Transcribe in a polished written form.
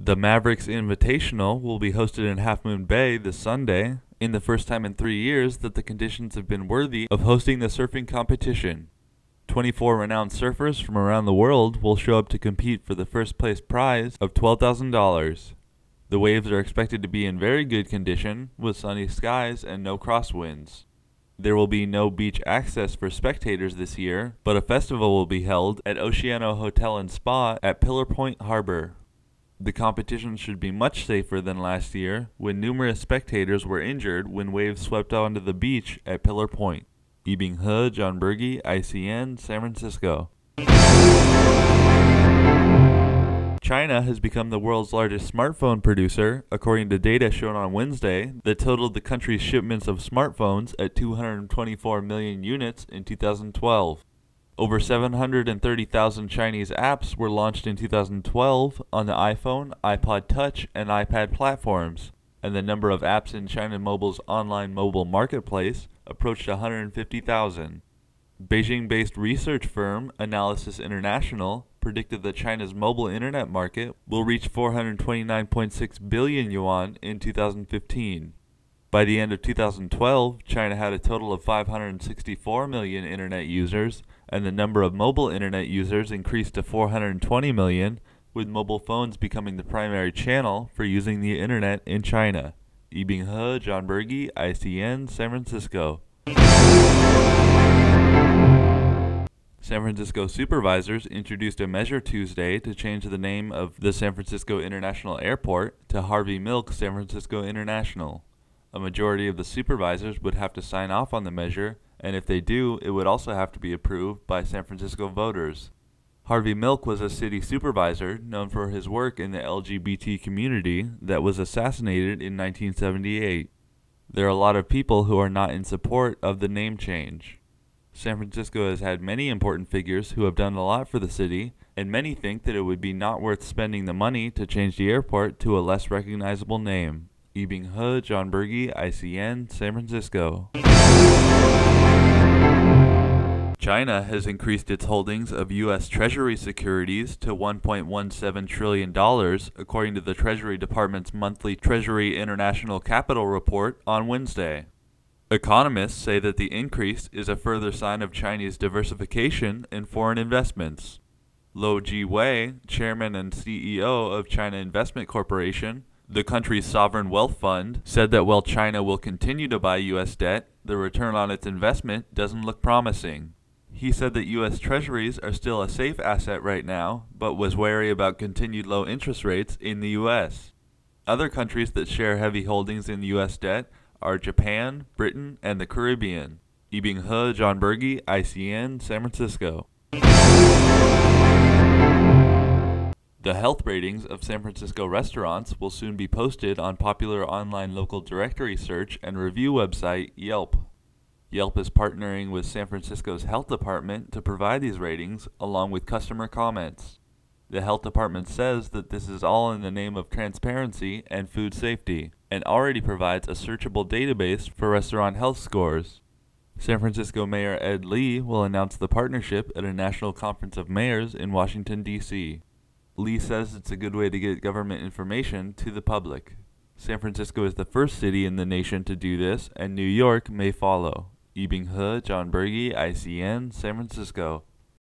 The Mavericks Invitational will be hosted in Half Moon Bay this Sunday, in the first time in 3 years that the conditions have been worthy of hosting the surfing competition. 24 renowned surfers from around the world will show up to compete for the first place prize of $12,000. The waves are expected to be in very good condition, with sunny skies and no crosswinds. There will be no beach access for spectators this year, but a festival will be held at Oceano Hotel and Spa at Pillar Point Harbor. The competition should be much safer than last year, when numerous spectators were injured when waves swept onto the beach at Pillar Point. Yibing He, John Berge, ICN, San Francisco. China has become the world's largest smartphone producer, according to data shown on Wednesday that totaled the country's shipments of smartphones at 224 million units in 2012. Over 730,000 Chinese apps were launched in 2012 on the iPhone, iPod Touch, and iPad platforms, and the number of apps in China Mobile's online mobile marketplace approached 150,000. Beijing-based research firm Analysis International predicted that China's mobile internet market will reach 429.6 billion yuan in 2015. By the end of 2012, China had a total of 564 million internet users, and the number of mobile internet users increased to 420 million, with mobile phones becoming the primary channel for using the internet in China. Yibing He, John Berge, ICN, San Francisco. San Francisco Supervisors introduced a measure Tuesday to change the name of the San Francisco International Airport to Harvey Milk San Francisco International. A majority of the supervisors would have to sign off on the measure, and if they do, it would also have to be approved by San Francisco voters. Harvey Milk was a city supervisor known for his work in the LGBT community that was assassinated in 1978. There are a lot of people who are not in support of the name change. San Francisco has had many important figures who have done a lot for the city, and many think that it would be not worth spending the money to change the airport to a less recognizable name. Yibing He, John Berge, ICN, San Francisco. China has increased its holdings of U.S. Treasury securities to $1.17 trillion, according to the Treasury Department's monthly Treasury International Capital Report on Wednesday. Economists say that the increase is a further sign of Chinese diversification in foreign investments. Luo Jiwei, chairman and CEO of China Investment Corporation, the country's sovereign wealth fund, said that while China will continue to buy U.S. debt, the return on its investment doesn't look promising. He said that U.S. Treasuries are still a safe asset right now, but was wary about continued low interest rates in the U.S. Other countries that share heavy holdings in U.S. debt are Japan, Britain, and the Caribbean. Yibing He, John Berge, ICN, San Francisco. The health ratings of San Francisco restaurants will soon be posted on popular online local directory search and review website Yelp. Yelp is partnering with San Francisco's health department to provide these ratings along with customer comments. The health department says that this is all in the name of transparency and food safety, and already provides a searchable database for restaurant health scores. San Francisco Mayor Ed Lee will announce the partnership at a national conference of mayors in Washington, D.C. Lee says it's a good way to get government information to the public. San Francisco is the first city in the nation to do this, and New York may follow. Yibing He, John Berge, ICN, San Francisco.